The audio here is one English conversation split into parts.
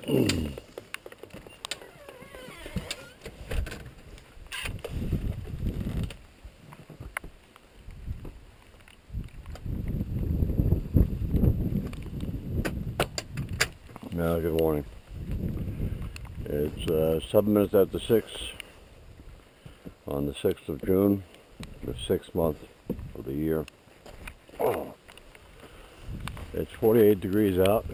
Now, good morning. It's 7 minutes after 6 on the 6th of June, the 6th month of the year. Oh. It's 48 degrees out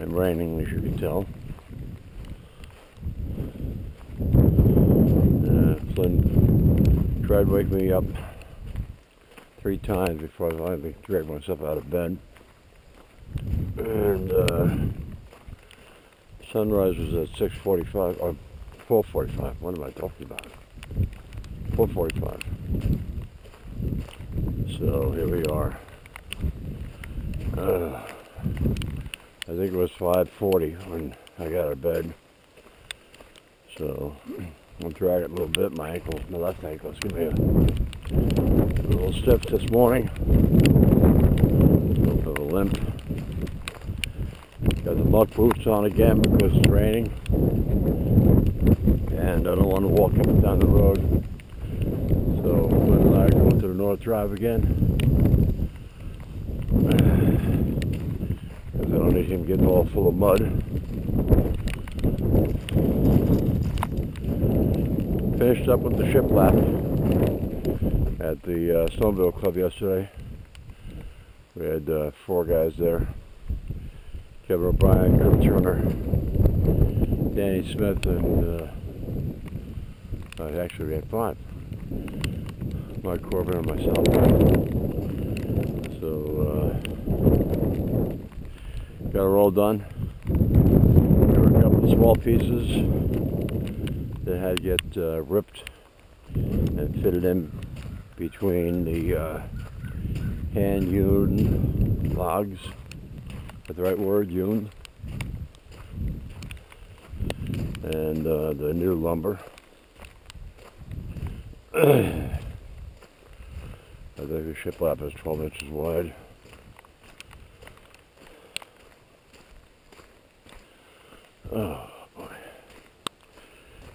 and raining, as you can tell. Flynn tried to wake me up 3 times before I finally dragged myself out of bed. And sunrise was at 6:45 or 4:45. What am I talking about? 4:45. So here we are. I think it was 5:40 when I got out of bed. So I'm dragging it a little bit. My ankles, my left ankle, is gonna be a little stiff this morning. A little bit of a limp. Got the muck boots on again because it's raining, and I don't want to walk up and down the road. So Flynn and I are going to the North Drive again, because I don't need him getting all full of mud. Finished up with the ship lap at the Snowmobile Club yesterday. We had 4 guys there. Kevin O'Brien, Kurt Turner, Danny Smith, and actually we had 5. Mike Corbin and myself. So got it all done. There were a couple of small pieces that had to get ripped and fitted in between the hand-hewn logs. That's the right word, hewn, and the new lumber. I think the ship lap is 12 inches wide. Oh boy,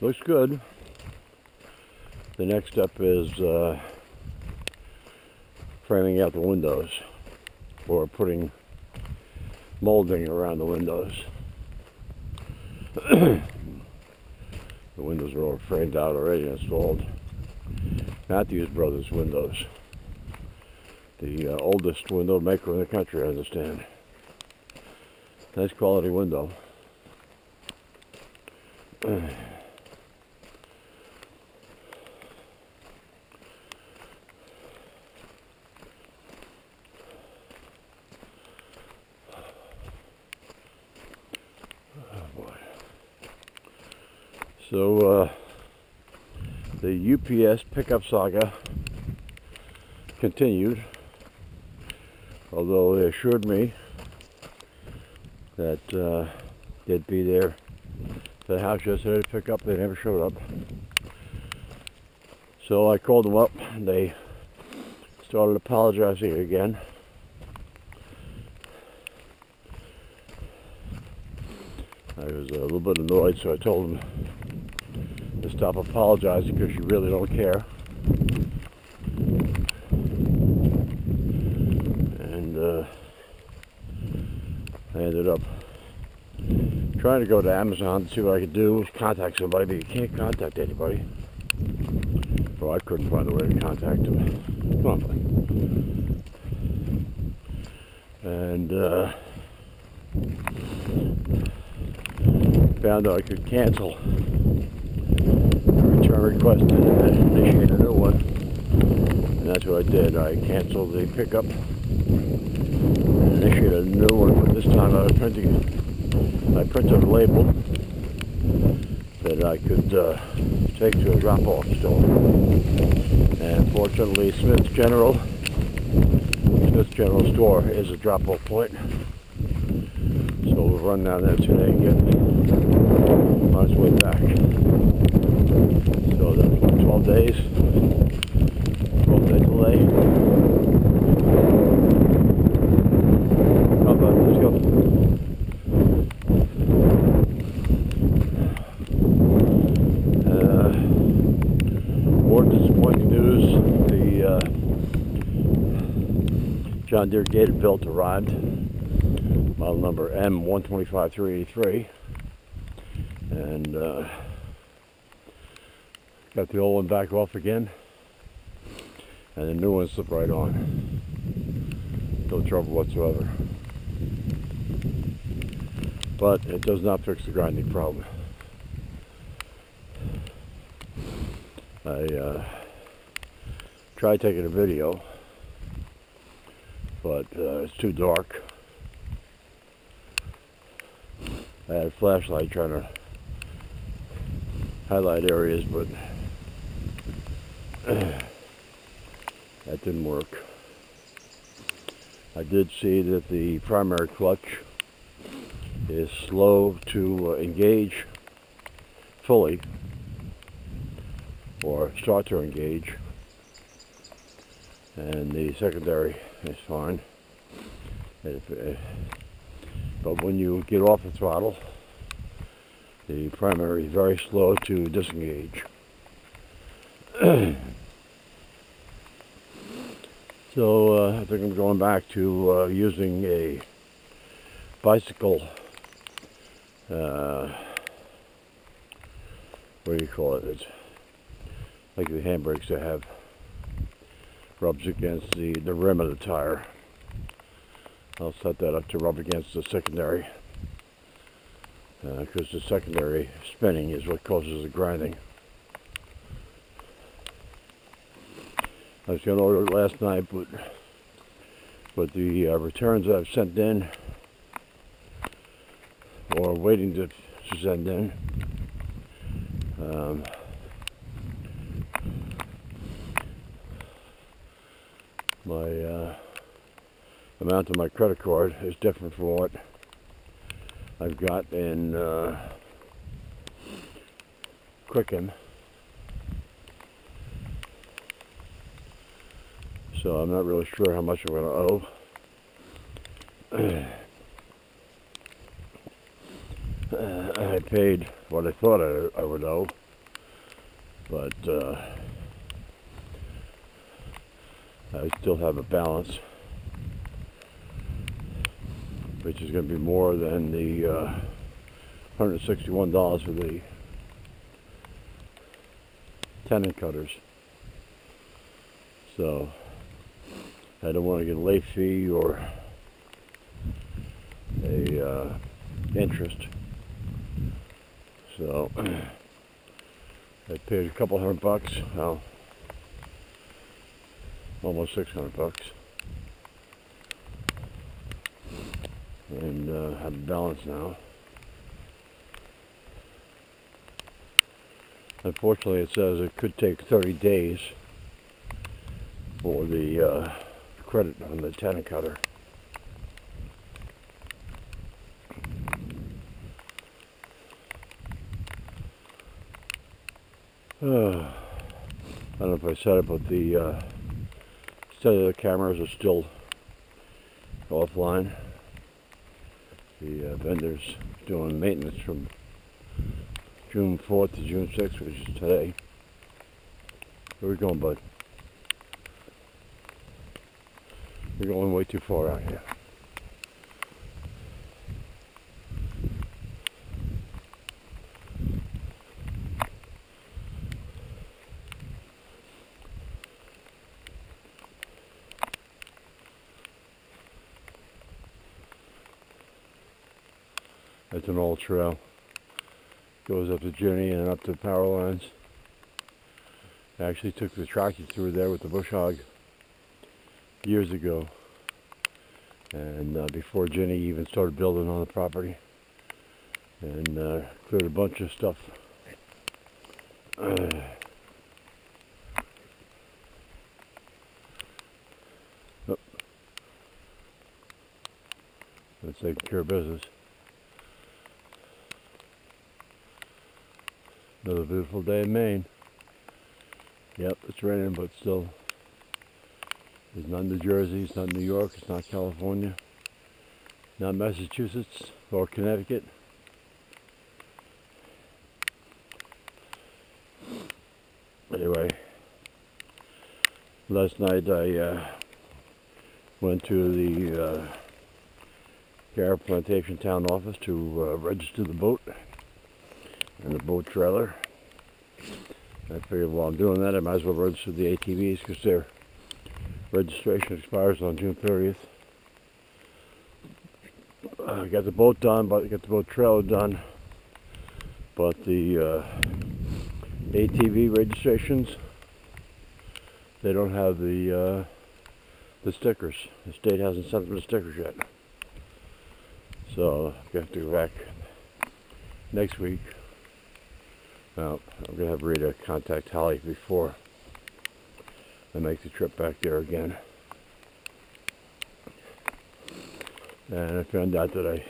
looks good. The next step is framing out the windows, or putting molding around the windows. The windows are all framed out already and installed. Matthews Brothers windows. The oldest window maker in the country, I understand. Nice quality window. So the UPS pickup saga continued, although they assured me that they'd be there at the house yesterday to pick up. They never showed up. So I called them up, and they started apologizing again. I was a little bit annoyed, so I told them to stop apologizing because you really don't care. And I ended up trying to go to Amazon to see what I could do, contact somebody, but you can't contact anybody. So I couldn't find a way to contact them. Come on, and found out I could cancel the return request and initiate a new one, and that's what I did. I canceled the pickup and initiated a new one, but this time I printed a label that I could take to a drop-off store, and fortunately Smith's General store is a drop-off point, so we'll run down there today and get on its way back. So that's 12 days, 12-day delay. How about this? Go. John Deere gated built arrived, model number M125383, and got the old one back off again, and the new one slipped right on. No trouble whatsoever. But it does not fix the grinding problem. I tried taking a video, but it's too dark. I had a flashlight trying to highlight areas, but that didn't work. I did see that the primary clutch is slow to engage fully, or start to engage, and the secondary is fine. But when you get off the throttle, the primary is very slow to disengage. So I think I'm going back to using a bicycle, what do you call it? It's like the handbrakes I have, rubs against the rim of the tire. I'll set that up to rub against the secondary, because the secondary spinning is what causes the grinding. I was going to order it last night, but the returns I've sent in, or waiting to send in, my amount on my credit card is different from what I've got in Quicken. So I'm not really sure how much I'm going to owe. I paid what I thought I would owe, but I still have a balance, which is going to be more than the $161 for the tenon cutters. So I don't want to get a late fee or a interest. So I paid a couple $100, well, almost $600, and have a balance now. Unfortunately, it says it could take 30 days for the credit on the tenon cutter. I don't know if I said it, but the cellular cameras are still offline. The vendor's doing maintenance from June 4th to June 6th, which is today. Where are we going, bud? We're going way too far out here. It's an old trail. Goes up to Ginny and up to power lines. I actually took the tractor through there with the bush hog years ago, and before Ginny even started building on the property, and cleared a bunch of stuff. Let's take care of business. Another beautiful day in Maine. Yep, it's raining, but still. It's not New Jersey, it's not New York, it's not California, not Massachusetts or Connecticut. Anyway, last night I Went to the Garrett Plantation Town office to register the boat and the boat trailer. I figured while I'm doing that, I might as well register the ATVs because their registration expires on June 30th. I got the boat done, but I got the boat trailer done, but the ATV registrations, they don't have the stickers. The state hasn't sent them the stickers yet, so I have to go back next week. Now, I'm going to have Rita contact Holly before I make the trip back there again. And I found out that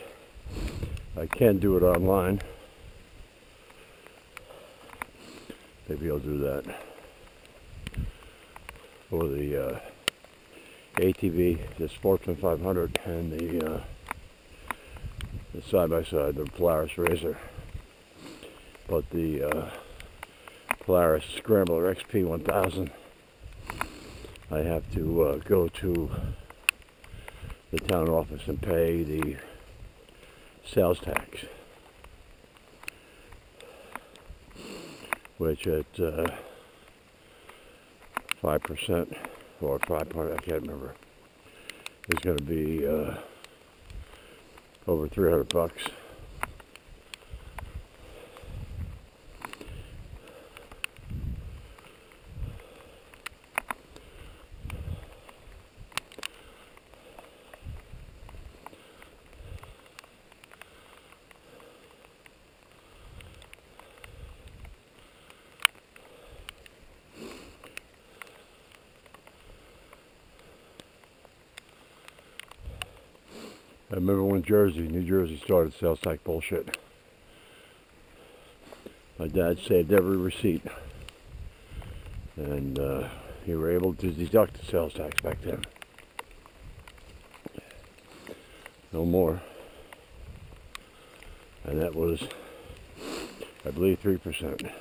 I can do it online. Maybe I'll do that for the ATV, the Sportsman 500, and the side-by-side, the Polaris Razor. But the Polaris Scrambler XP 1000, I have to go to the town office and pay the sales tax, which at 5% or 5 point, I can't remember, is going to be over $300. I remember when New Jersey started sales tax bullshit. My dad saved every receipt, and you were able to deduct the sales tax back then. No more. And that was, I believe, 3%.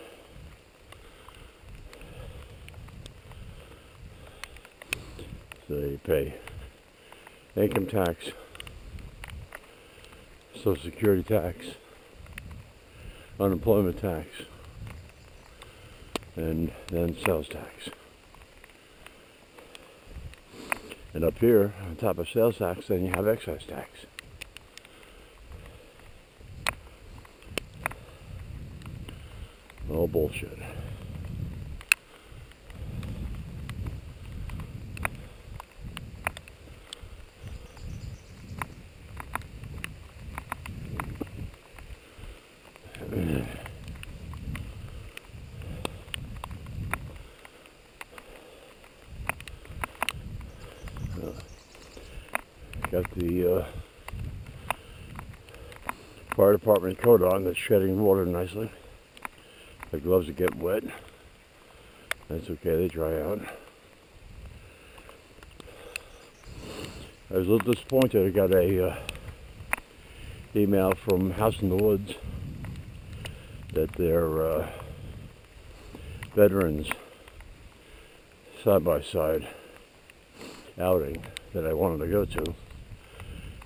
So you pay income tax, Social Security tax, unemployment tax, and then sales tax. And up here, on top of sales tax, then you have excise tax. All bullshit. Got the fire department coat on that's shedding water nicely. The gloves are getting wet. That's okay, they dry out. I was a little disappointed. I got a email from House in the Woods that their veterans side-by-side outing that I wanted to go to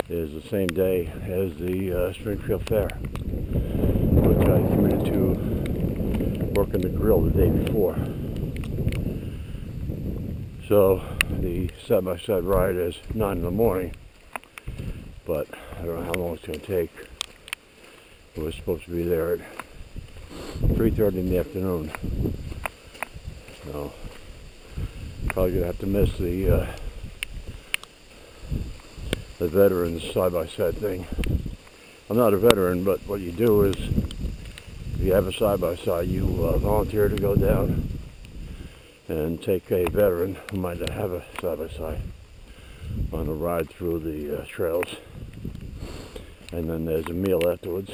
is the same day as the Springfield Fair, which I committed to working the grill the day before. So the side-by-side ride is 9 in the morning, but I don't know how long it's going to take. It was supposed to be there at 3:30 in the afternoon. So probably going to have to miss the veterans side-by-side thing. I'm not a veteran, but what you do is, if you have a side-by-side, you volunteer to go down and take a veteran who might not have a side-by-side on a ride through the trails. And then there's a meal afterwards.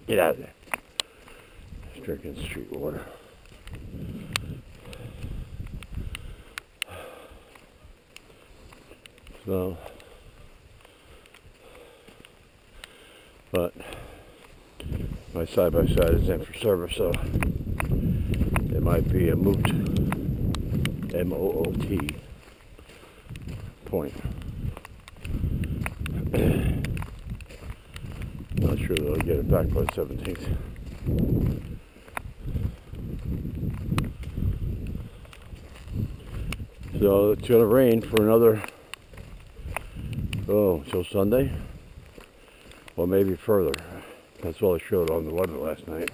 Get out of there. Just drinking street water. So, but my side-by-side is in for service, so it might be a moot M-O-O-T point. Not sure that I'll get it back by the 17th. So it's going to rain for another, till Sunday, or maybe further. That's all I showed on the weather last night.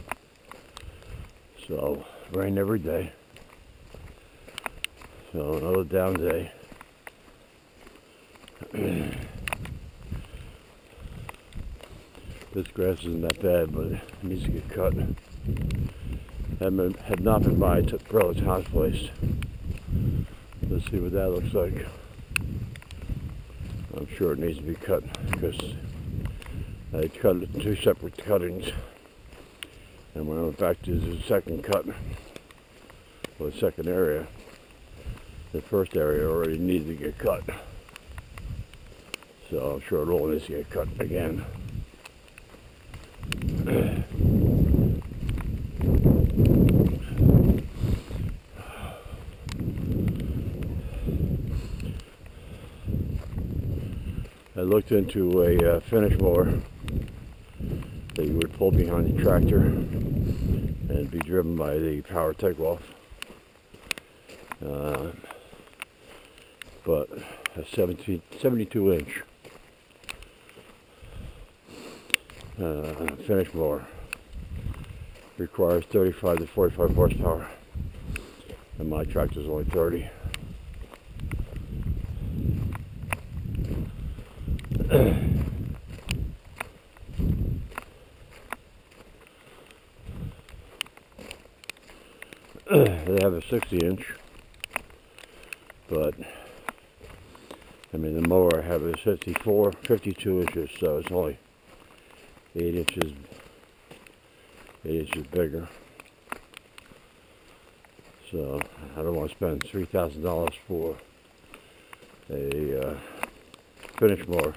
So rain every day. So another down day. This grass isn't that bad, but it needs to get cut. Had not been by Brother Tom's place. Let's see what that looks like. I'm sure it needs to be cut because I cut it in 2 separate cuttings. And when I went back to the second cut, or the second area, the first area already needed to get cut. So I'm sure it all needs to get cut again. I looked into a finish mower that you would pull behind the tractor and be driven by the power takeoff. But a 72-inch finish mower requires 35 to 45 horsepower, and my tractor's only 30. They have a 60-inch, but I mean the mower I have is 52 inches, so it's only 8 inches bigger. So I don't want to spend $3,000 for a finish mower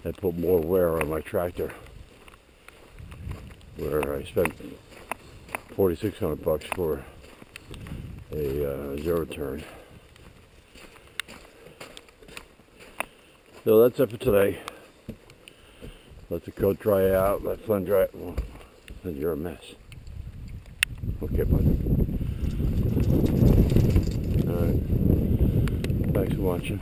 and put more wear on my tractor, where I spent $4,600 for a zero turn. So that's it for today. Let the coat dry out, let Flynn dry it. Well, then you're a mess. Okay, bud. Alright. Thanks for watching.